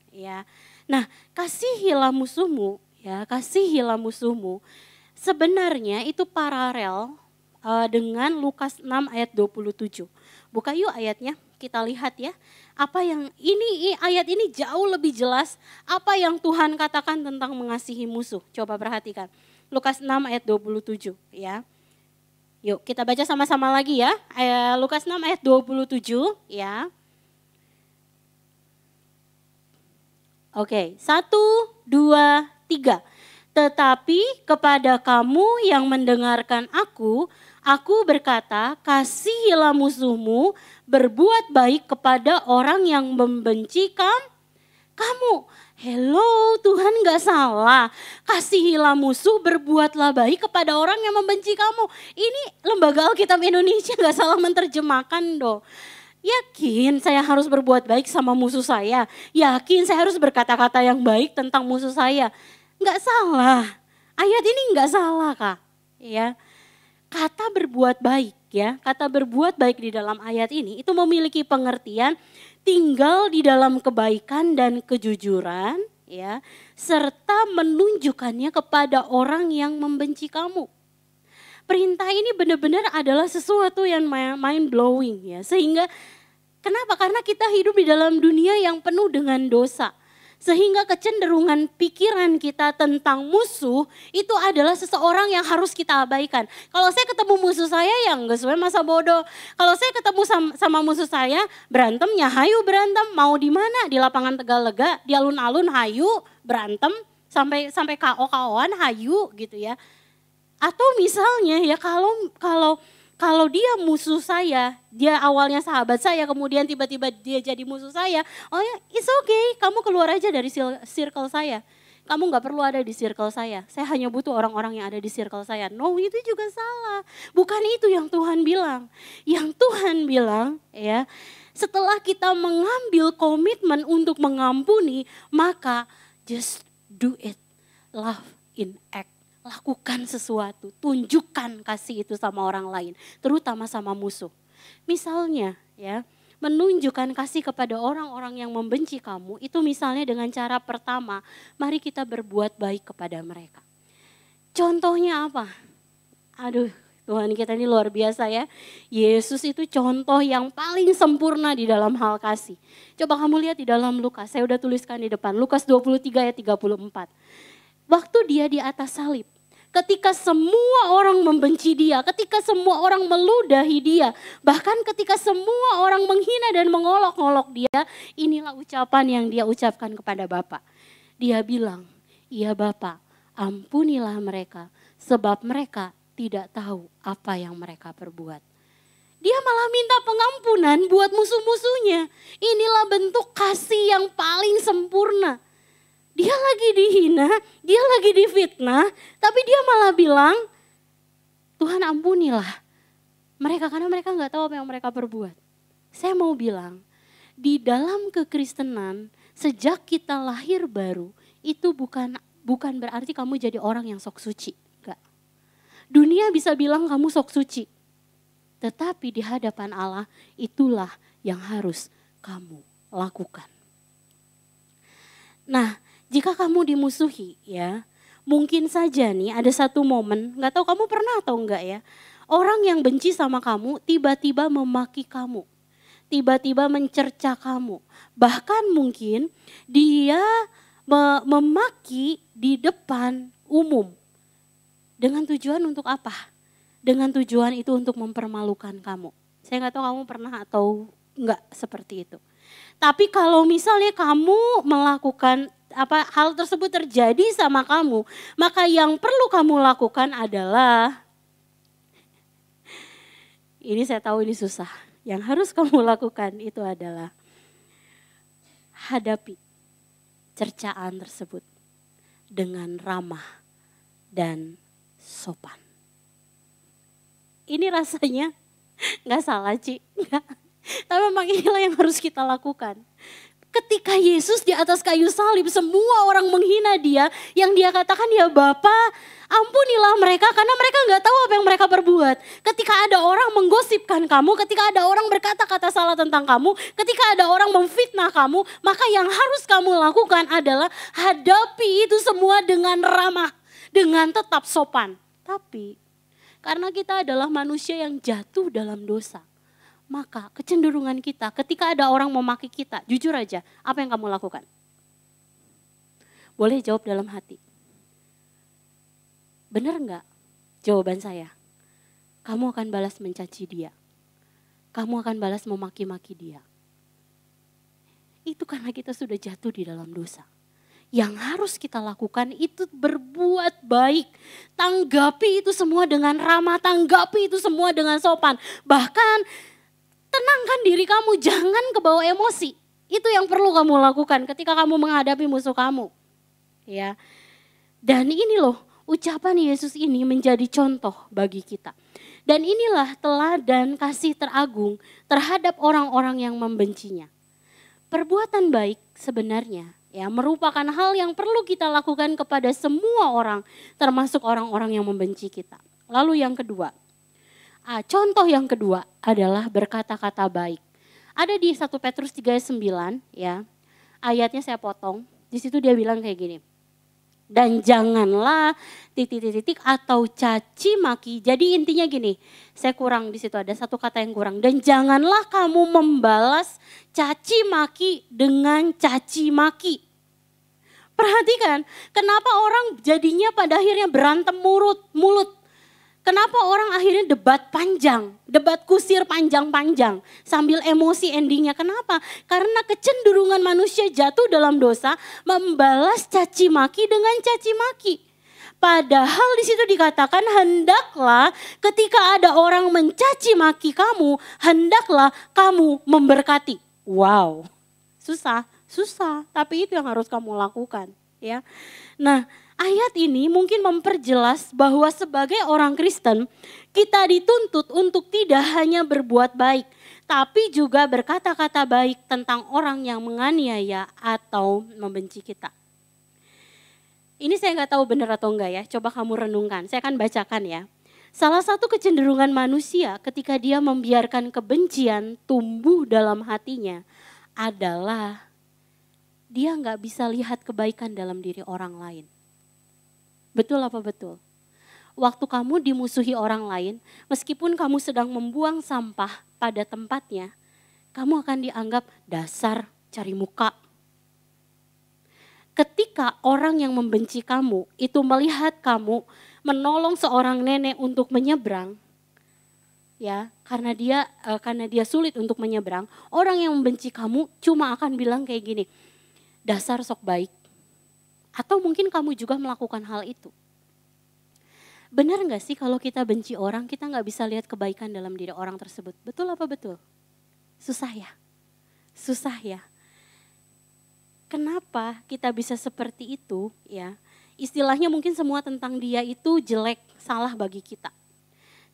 Ya. Nah, kasihilah musuhmu, ya, kasihilah musuhmu. Sebenarnya itu paralel dengan Lukas 6 ayat 27. Buka yuk ayatnya, kita lihat ya. Apa yang ayat ini jauh lebih jelas apa yang Tuhan katakan tentang mengasihi musuh. Coba perhatikan. Lukas 6 ayat 27 ya. Yuk kita baca sama-sama lagi ya. Lukas 6 ayat 27 ya. Oke, 1, 2, 3. Tetapi kepada kamu yang mendengarkan aku berkata, kasihilah musuhmu, berbuat baik kepada orang yang membenci kamu. Hello, Tuhan gak salah. Kasihilah musuh, berbuatlah baik kepada orang yang membenci kamu. Ini Lembaga Alkitab Indonesia gak salah menerjemahkan dong. Yakin saya harus berbuat baik sama musuh saya. Yakin saya harus berkata-kata yang baik tentang musuh saya. Gak salah. Ayat ini gak salah Kak. Ya. Kata berbuat baik ya. Kata berbuat baik di dalam ayat ini itu memiliki pengertian tinggal di dalam kebaikan dan kejujuran ya, serta menunjukkannya kepada orang yang membenci kamu. Perintah ini benar-benar adalah sesuatu yang mind blowing ya. Sehingga kenapa? Karena kita hidup di dalam dunia yang penuh dengan dosa. Sehingga kecenderungan pikiran kita tentang musuh itu adalah seseorang yang harus kita abaikan. Kalau saya ketemu musuh saya yang gak sesuai masa bodoh. Kalau saya ketemu sama musuh saya berantemnya hayu berantem. Mau di mana? Di lapangan Tegalega, di alun-alun hayu berantem sampai KO-KOan hayu gitu ya. Atau misalnya ya kalau dia musuh saya, dia awalnya sahabat saya, kemudian tiba-tiba dia jadi musuh saya, oh ya it's okay, kamu keluar aja dari circle saya. Kamu gak perlu ada di circle saya hanya butuh orang-orang yang ada di circle saya. No, itu juga salah. Bukan itu yang Tuhan bilang. Yang Tuhan bilang ya, setelah kita mengambil komitmen untuk mengampuni, maka just do it, love in act. Lakukan sesuatu, tunjukkan kasih itu sama orang lain, terutama sama musuh. Misalnya ya, menunjukkan kasih kepada orang-orang yang membenci kamu, itu misalnya dengan cara pertama, mari kita berbuat baik kepada mereka. Contohnya apa? Aduh, Tuhan kita ini luar biasa ya. Yesus itu contoh yang paling sempurna di dalam hal kasih. Coba kamu lihat di dalam Lukas, saya udah tuliskan di depan, Lukas 23 ayat 34. Waktu dia di atas salib, ketika semua orang membenci dia, ketika semua orang meludahi dia, bahkan ketika semua orang menghina dan mengolok-olok dia, inilah ucapan yang dia ucapkan kepada Bapa. Dia bilang, "Ya Bapa, ampunilah mereka, sebab mereka tidak tahu apa yang mereka perbuat." Dia malah minta pengampunan buat musuh-musuhnya. Inilah bentuk kasih yang paling sempurna. Dia lagi dihina, dia lagi difitnah, tapi dia malah bilang, Tuhan ampunilah mereka karena mereka gak tahu apa yang mereka perbuat. Saya mau bilang, di dalam kekristenan sejak kita lahir baru, itu bukan berarti kamu jadi orang yang sok suci. Enggak. Dunia bisa bilang kamu sok suci, tetapi di hadapan Allah itulah yang harus kamu lakukan. Nah, jika kamu dimusuhi ya, Mungkin saja nih ada satu momen, gak tahu kamu pernah atau enggak ya. Orang yang benci sama kamu tiba-tiba memaki kamu. Tiba-tiba mencerca kamu. Bahkan mungkin dia memaki di depan umum. Dengan tujuan untuk apa? Dengan tujuan itu untuk mempermalukan kamu. Saya gak tahu kamu pernah atau enggak seperti itu. Tapi kalau misalnya kamu melakukan hal tersebut terjadi sama kamu, maka yang perlu kamu lakukan adalah, ini saya tahu ini susah, yang harus kamu lakukan itu adalah hadapi cercaan tersebut dengan ramah dan sopan. Ini rasanya gak salah Ci, enggak. Tapi memang inilah yang harus kita lakukan. Ketika Yesus di atas kayu salib, semua orang menghina dia. Yang dia katakan, ya Bapa, ampunilah mereka karena mereka gak tahu apa yang mereka perbuat. Ketika ada orang menggosipkan kamu, ketika ada orang berkata-kata salah tentang kamu, ketika ada orang memfitnah kamu, maka yang harus kamu lakukan adalah hadapi itu semua dengan ramah, dengan tetap sopan. Tapi karena kita adalah manusia yang jatuh dalam dosa, maka kecenderungan kita ketika ada orang memaki kita, jujur aja, apa yang kamu lakukan? Boleh jawab dalam hati. Benar enggak? Jawaban saya, kamu akan balas mencaci dia. Kamu akan balas memaki-maki dia. Itu karena kita sudah jatuh di dalam dosa. Yang harus kita lakukan itu berbuat baik. Tanggapi itu semua dengan ramah, tanggapi itu semua dengan sopan. Bahkan tenangkan diri kamu, jangan kebawa emosi. Itu yang perlu kamu lakukan ketika kamu menghadapi musuh kamu. Ya. Dan ini loh, ucapan Yesus ini menjadi contoh bagi kita. Dan inilah teladan kasih teragung terhadap orang-orang yang membencinya. Perbuatan baik sebenarnya ya merupakan hal yang perlu kita lakukan kepada semua orang, termasuk orang-orang yang membenci kita. Lalu yang kedua, contoh yang kedua adalah berkata-kata baik. Ada di 1 Petrus 3:9 ya. Ayatnya saya potong. Di situ dia bilang kayak gini. Dan janganlah titik-titik atau caci maki. Jadi intinya gini, saya kurang di situ ada satu kata yang kurang. Dan janganlah kamu membalas caci maki dengan caci maki. Perhatikan, kenapa orang jadinya pada akhirnya berantem mulut. Kenapa orang akhirnya debat panjang, debat kusir panjang-panjang sambil emosi endingnya. Kenapa? Karena kecenderungan manusia jatuh dalam dosa membalas caci maki dengan caci maki. Padahal di situ dikatakan hendaklah ketika ada orang mencaci maki kamu, hendaklah kamu memberkati. Wow, susah, tapi itu yang harus kamu lakukan, ya. Nah, ayat ini mungkin memperjelas bahwa sebagai orang Kristen kita dituntut untuk tidak hanya berbuat baik, tapi juga berkata-kata baik tentang orang yang menganiaya atau membenci kita. Ini saya nggak tahu benar atau enggak ya, coba kamu renungkan, saya akan bacakan ya. Salah satu kecenderungan manusia ketika dia membiarkan kebencian tumbuh dalam hatinya adalah dia nggak bisa lihat kebaikan dalam diri orang lain. Betul apa betul? Waktu kamu dimusuhi orang lain, meskipun kamu sedang membuang sampah pada tempatnya, kamu akan dianggap dasar cari muka. Ketika orang yang membenci kamu itu melihat kamu menolong seorang nenek untuk menyeberang, ya karena dia sulit untuk menyeberang, orang yang membenci kamu cuma akan bilang kayak gini, dasar sok baik. Atau mungkin kamu juga melakukan hal itu. Benar gak sih kalau kita benci orang, kita gak bisa lihat kebaikan dalam diri orang tersebut? Betul apa betul? Susah ya? Susah ya? Kenapa kita bisa seperti itu ya? Istilahnya mungkin semua tentang dia itu jelek, salah bagi kita.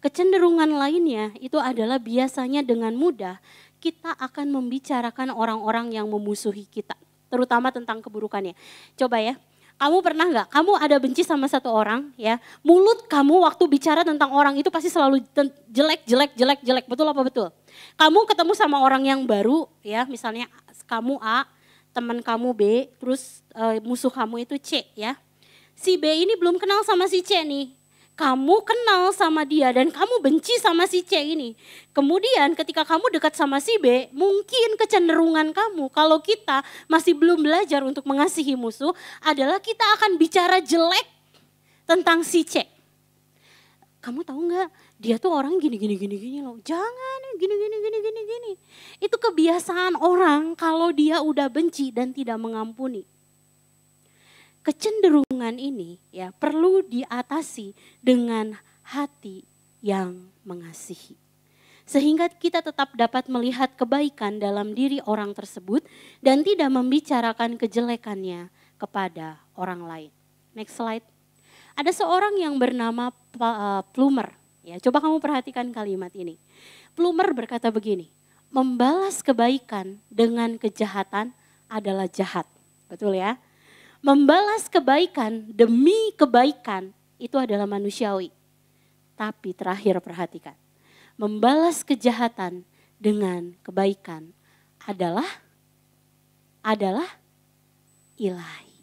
Kecenderungan lainnya itu adalah biasanya dengan mudah kita akan membicarakan orang-orang yang memusuhi kita. Terutama tentang keburukannya. Coba ya, kamu pernah nggak? Kamu ada benci sama satu orang ya, mulut kamu waktu bicara tentang orang itu pasti selalu jelek. Betul apa betul? Kamu ketemu sama orang yang baru ya, misalnya kamu A, teman kamu B, terus musuh kamu itu C ya. si B ini belum kenal sama si C nih. Kamu kenal sama dia dan kamu benci sama si C ini. Kemudian ketika kamu dekat sama si B, mungkin kecenderungan kamu kalau kita masih belum belajar untuk mengasihi musuh adalah kita akan bicara jelek tentang si C. Kamu tahu nggak? Dia tuh orang gini loh. Jangan gini. Itu kebiasaan orang kalau dia udah benci dan tidak mengampuni. Kecenderungan ini ya perlu diatasi dengan hati yang mengasihi. Sehingga kita tetap dapat melihat kebaikan dalam diri orang tersebut dan tidak membicarakan kejelekannya kepada orang lain. Next slide. Ada seorang yang bernama Plummer. Ya, coba kamu perhatikan kalimat ini. Plummer berkata begini, membalas kebaikan dengan kejahatan adalah jahat. Betul ya? Membalas kebaikan demi kebaikan itu adalah manusiawi. Tapi terakhir perhatikan, membalas kejahatan dengan kebaikan adalah ilahi.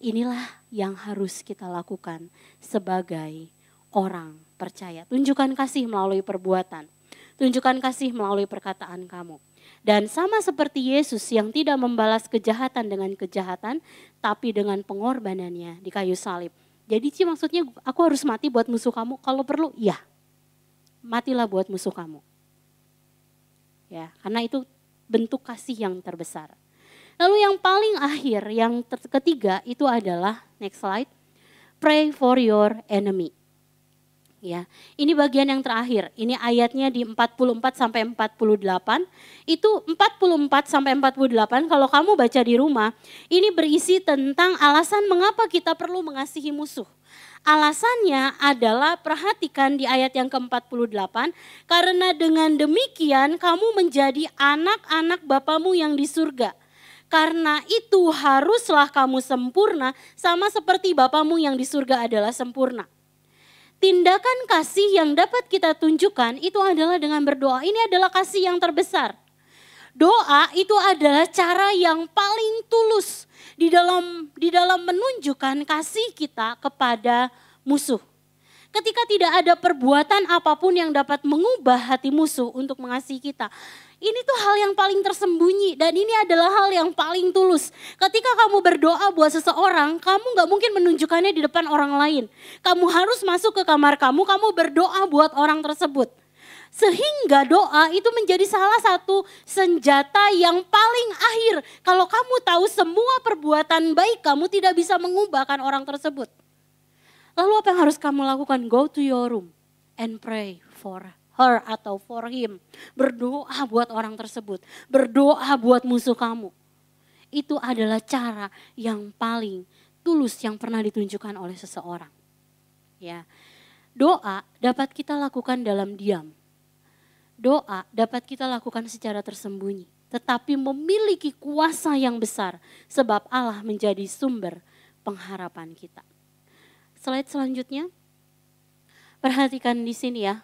Inilah yang harus kita lakukan sebagai orang percaya. Tunjukkan kasih melalui perbuatan. Tunjukkan kasih melalui perkataan kamu. Dan sama seperti Yesus yang tidak membalas kejahatan dengan kejahatan, tapi dengan pengorbanannya di kayu salib. Jadi maksudnya aku harus mati buat musuh kamu, kalau perlu ya matilah buat musuh kamu. Ya, karena itu bentuk kasih yang terbesar. Lalu yang paling akhir, yang ketiga itu adalah, next slide, pray for your enemy. Ya, ini bagian yang terakhir. Ini ayatnya di 44 sampai 48. Itu 44 sampai 48 kalau kamu baca di rumah, ini berisi tentang alasan mengapa kita perlu mengasihi musuh. Alasannya adalah perhatikan di ayat yang ke-48, karena dengan demikian kamu menjadi anak-anak Bapamu yang di surga. Karena itu haruslah kamu sempurna sama seperti Bapamu yang di surga adalah sempurna. Tindakan kasih yang dapat kita tunjukkan itu adalah dengan berdoa. Ini adalah kasih yang terbesar. Doa itu adalah cara yang paling tulus di dalam menunjukkan kasih kita kepada musuh. Ketika tidak ada perbuatan apapun yang dapat mengubah hati musuh untuk mengasihi kita. Ini tuh hal yang paling tersembunyi dan ini adalah hal yang paling tulus. Ketika kamu berdoa buat seseorang, kamu gak mungkin menunjukkannya di depan orang lain. Kamu harus masuk ke kamar kamu berdoa buat orang tersebut. Sehingga doa itu menjadi salah satu senjata yang paling akhir. Kalau kamu tahu semua perbuatan baik kamu tidak bisa mengubahkan orang tersebut. Lalu apa yang harus kamu lakukan? Go to your room and pray for her atau for him. Berdoa buat orang tersebut. Berdoa buat musuh kamu. Itu adalah cara yang paling tulus yang pernah ditunjukkan oleh seseorang. Ya. Doa dapat kita lakukan dalam diam. Doa dapat kita lakukan secara tersembunyi. Tetapi memiliki kuasa yang besar. Sebab Allah menjadi sumber pengharapan kita. Slide selanjutnya. Perhatikan di sini ya.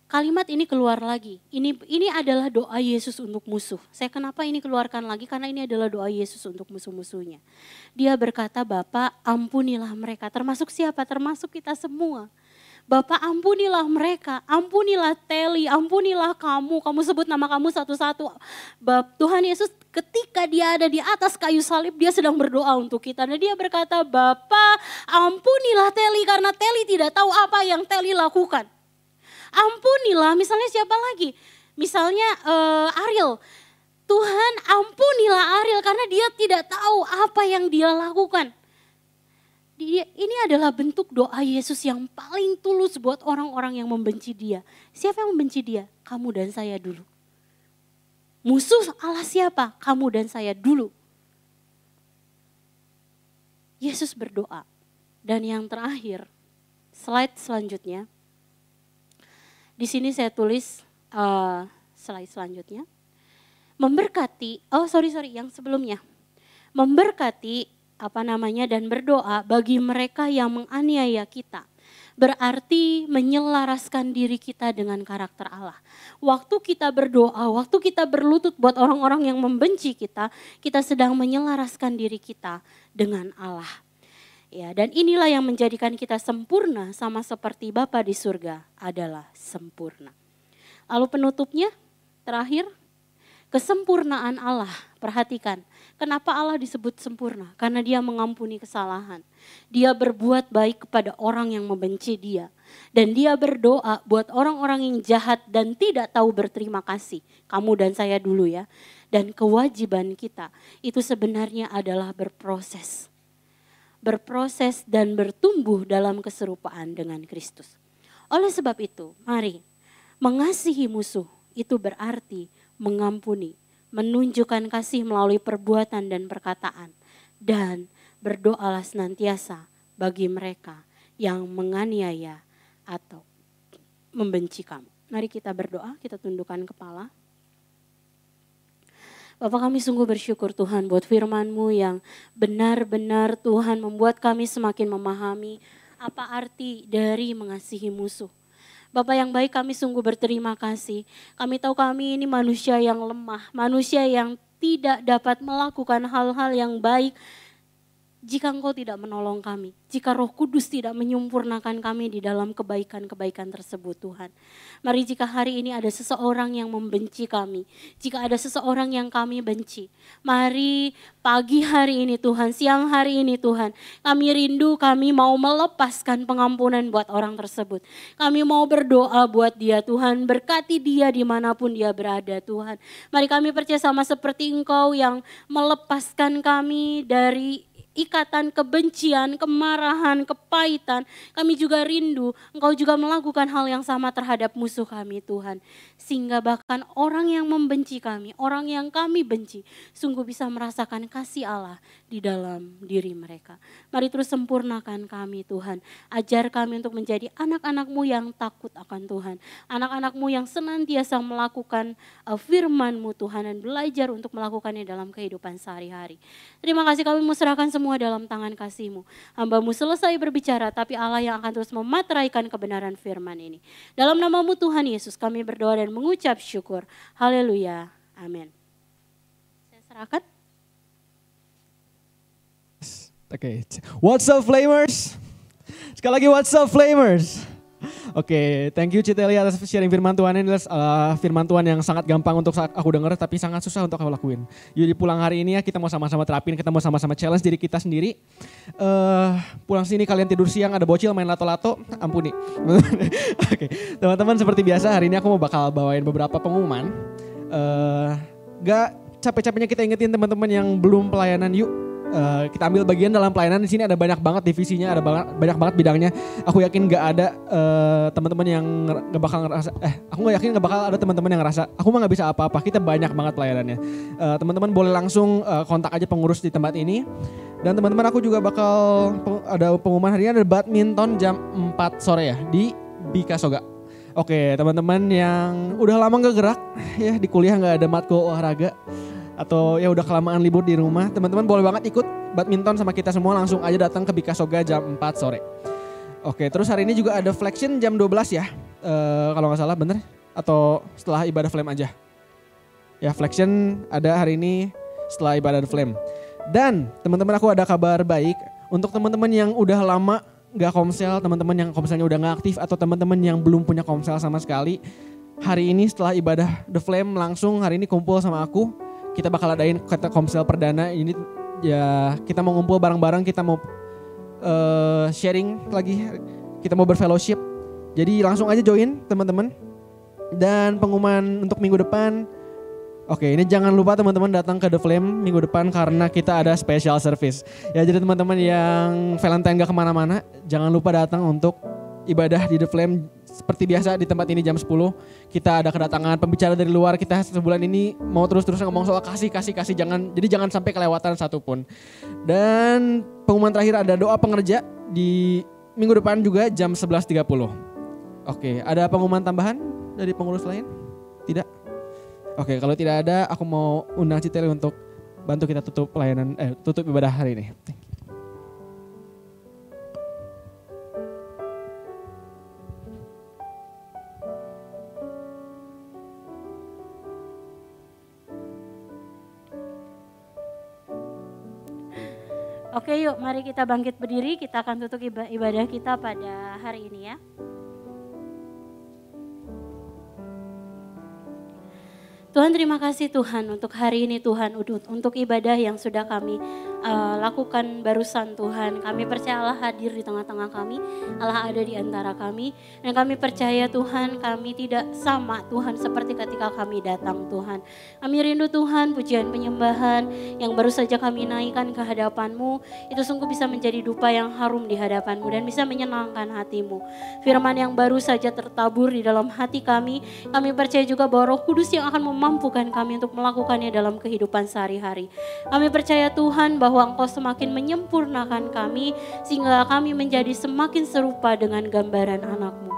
Kalimat ini keluar lagi. Ini adalah doa Yesus untuk musuh. Saya kenapa ini keluarkan lagi? Karena ini adalah doa Yesus untuk musuh-musuhnya. Dia berkata, Bapa ampunilah mereka. Termasuk siapa? Termasuk kita semua. Bapa ampunilah mereka. Ampunilah Teli. Ampunilah kamu. Kamu sebut nama kamu satu-satu. Tuhan Yesus ketika dia ada di atas kayu salib, dia sedang berdoa untuk kita. Dan dia berkata, Bapa ampunilah Teli karena Teli tidak tahu apa yang Teli lakukan. Ampunilah, misalnya siapa lagi? Misalnya Ariel. Tuhan ampunilah Ariel karena dia tidak tahu apa yang dia lakukan. Ini adalah bentuk doa Yesus yang paling tulus buat orang-orang yang membenci dia. Siapa yang membenci dia? Kamu dan saya dulu. Musuh Allah siapa? Kamu dan saya dulu. Yesus berdoa. Dan yang terakhir, slide selanjutnya. Di sini saya tulis slide selanjutnya. Memberkati, yang sebelumnya. Memberkati dan berdoa bagi mereka yang menganiaya kita. Berarti menyelaraskan diri kita dengan karakter Allah. Waktu kita berdoa, waktu kita berlutut buat orang-orang yang membenci kita, kita sedang menyelaraskan diri kita dengan Allah. Ya, dan inilah yang menjadikan kita sempurna sama seperti Bapa di surga adalah sempurna. Lalu penutupnya terakhir, kesempurnaan Allah. Perhatikan, kenapa Allah disebut sempurna? Karena dia mengampuni kesalahan. Dia berbuat baik kepada orang yang membenci dia. Dan dia berdoa buat orang-orang yang jahat dan tidak tahu berterima kasih. Kamu dan saya dulu ya. Dan kewajiban kita itu sebenarnya adalah berproses dan bertumbuh dalam keserupaan dengan Kristus. Oleh sebab itu, mari mengasihi musuh itu berarti mengampuni, menunjukkan kasih melalui perbuatan dan perkataan, dan berdoalah senantiasa bagi mereka yang menganiaya atau membenci kamu. Mari kita berdoa, kita tundukkan kepala. Bapak, kami sungguh bersyukur Tuhan buat firman-Mu yang benar-benar Tuhan membuat kami semakin memahami apa arti dari mengasihi musuh. Bapak yang baik, kami sungguh berterima kasih. Kami tahu kami ini manusia yang lemah, manusia yang tidak dapat melakukan hal-hal yang baik jika Engkau tidak menolong kami, jika Roh Kudus tidak menyempurnakan kami di dalam kebaikan-kebaikan tersebut Tuhan. Mari jika hari ini ada seseorang yang membenci kami, jika ada seseorang yang kami benci, mari pagi hari ini Tuhan, siang hari ini Tuhan, kami rindu, kami mau melepaskan pengampunan buat orang tersebut. Kami mau berdoa buat dia Tuhan, berkati dia dimanapun dia berada Tuhan. Mari kami percaya sama seperti Engkau yang melepaskan kami dari ikatan kebencian, kemarahan, kepahitan. Kami juga rindu Engkau juga melakukan hal yang sama terhadap musuh kami Tuhan. Sehingga bahkan orang yang membenci kami, orang yang kami benci, sungguh bisa merasakan kasih Allah di dalam diri mereka. Mari terus sempurnakan kami Tuhan. Ajar kami untuk menjadi anak-anak-Mu yang takut akan Tuhan. Anak-anak-Mu yang senantiasa melakukan firman-Mu Tuhan dan belajar untuk melakukannya dalam kehidupan sehari-hari. Terima kasih, kami serahkan semua dalam tangan kasih-Mu. Hamba-Mu selesai berbicara, tapi Allah yang akan terus memateraikan kebenaran firman ini. Dalam nama-Mu Tuhan Yesus kami berdoa dan mengucap syukur. Haleluya. Amin. Saya serahkan. Oke, what's up Flamers? Sekali lagi what's up Flamers? Oke, thank you Citelia atas sharing firman Tuhan ini. Firman Tuhan yang sangat gampang untuk aku dengar tapi sangat susah untuk aku lakuin. Jadi pulang hari ini ya kita mau sama-sama terapin, kita mau sama-sama challenge diri kita sendiri. Pulang sini kalian tidur siang ada bocil main lato-lato, ampuni. Oke, teman-teman seperti biasa hari ini aku mau bakal bawain beberapa pengumuman. Gak capek-capeknya kita ingetin teman-teman yang belum pelayanan, yuk. Kita ambil bagian dalam pelayanan. Di sini ada banyak banget divisinya, ada banyak banget bidangnya. Aku yakin gak ada teman-teman yang gak bakal ngerasa, aku gak yakin gak bakal ada teman-teman yang ngerasa aku mah gak bisa apa-apa. Kita banyak banget pelayanannya. Teman-teman boleh langsung kontak aja pengurus di tempat ini. Dan teman-teman aku juga bakal ada pengumuman hari ini, ada badminton jam 4 sore ya di Bika Soga. Oke, teman-teman yang udah lama gak gerak ya di kuliah gak ada matkul olahraga, atau ya udah kelamaan libur di rumah, teman-teman boleh banget ikut badminton sama kita semua, langsung aja datang ke Bika Soga jam 4 sore. Oke, terus hari ini juga ada flexion jam 12 ya, kalau gak salah bener, atau setelah ibadah flame aja. Ya flexion ada hari ini setelah ibadah flame. Dan teman-teman aku ada kabar baik untuk teman-teman yang udah lama gak komsel, teman-teman yang komselnya udah gak aktif, atau teman-teman yang belum punya komsel sama sekali. Hari ini setelah ibadah The Flame langsung hari ini kumpul sama aku. Kita bakal adain kata komsel perdana ini ya, kita mau ngumpul bareng-bareng, kita mau sharing lagi, kita mau berfellowship. Jadi langsung aja join teman-teman. Dan pengumuman untuk minggu depan, oke ini jangan lupa teman-teman datang ke The Flame minggu depan karena kita ada special service. Ya jadi teman-teman yang Valentine gak kemana-mana, jangan lupa datang untuk ibadah di The Flame. Seperti biasa di tempat ini jam 10 kita ada kedatangan pembicara dari luar. Kita sebulan ini mau terus-terus ngomong soal kasih, jangan sampai kelewatan satupun. Dan pengumuman terakhir ada doa pengerja di minggu depan juga jam 11.30. Oke, ada pengumuman tambahan dari pengurus lain? Tidak? Oke, kalau tidak ada aku mau undang Citeli untuk bantu kita tutup tutup ibadah hari ini. Oke yuk, mari kita bangkit berdiri, kita akan tutup ibadah kita pada hari ini ya. Tuhan, terima kasih Tuhan untuk hari ini Tuhan, untuk ibadah yang sudah kami lakukan barusan Tuhan. Kami percaya Allah hadir di tengah-tengah kami, Allah ada di antara kami. Dan kami percaya Tuhan, kami tidak sama Tuhan seperti ketika kami datang Tuhan. Kami rindu Tuhan, pujian penyembahan yang baru saja kami naikkan ke hadapan-Mu, itu sungguh bisa menjadi dupa yang harum di hadapan-Mu dan bisa menyenangkan hati-Mu. Firman yang baru saja tertabur di dalam hati kami percaya juga bahwa Roh Kudus yang akan memampukan kami untuk melakukannya dalam kehidupan sehari-hari. Kami percaya Tuhan bahwa Engkau semakin menyempurnakan kami sehingga kami menjadi semakin serupa dengan gambaran anak-Mu.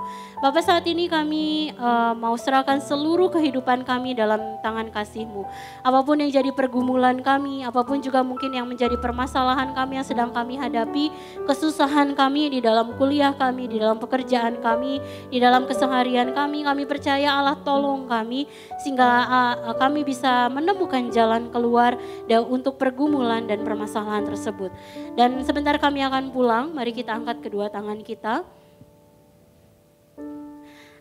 Bapak, saat ini kami mau serahkan seluruh kehidupan kami dalam tangan kasih-Mu. Apapun yang jadi pergumulan kami, apapun juga mungkin yang menjadi permasalahan kami yang sedang kami hadapi, kesusahan kami di dalam kuliah kami, di dalam pekerjaan kami, di dalam keseharian kami percaya Allah tolong kami sehingga kami bisa menemukan jalan keluar untuk pergumulan dan permasalahan tersebut. Dan sebentar kami akan pulang, mari kita angkat kedua tangan kita.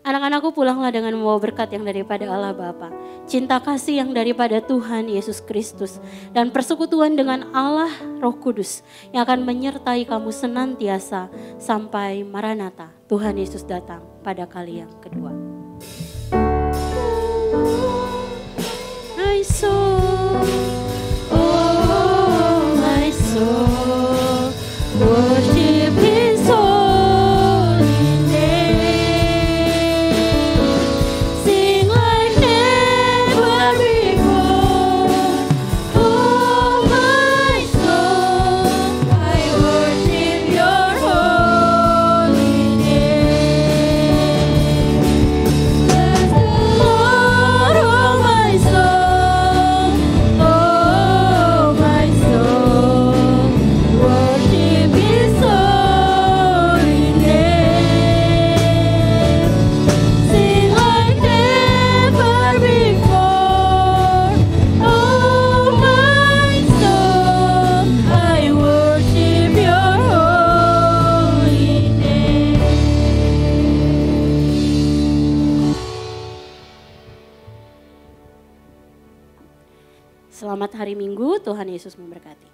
Anak-anakku, pulanglah dengan membawa berkat yang daripada Allah Bapa, cinta kasih yang daripada Tuhan Yesus Kristus, dan persekutuan dengan Allah Roh Kudus yang akan menyertai kamu senantiasa sampai Maranatha, Tuhan Yesus datang pada kali yang kedua. My soul, oh my soul, worship His holy name. Sing like never before. Oh my soul, I worship Your holy name. Bless the Lord, oh my soul. Oh my soul, worship His holy name. Sing like never before. Oh my soul, I worship Your holy name. Selamat hari Minggu, Tuhan Yesus memberkati.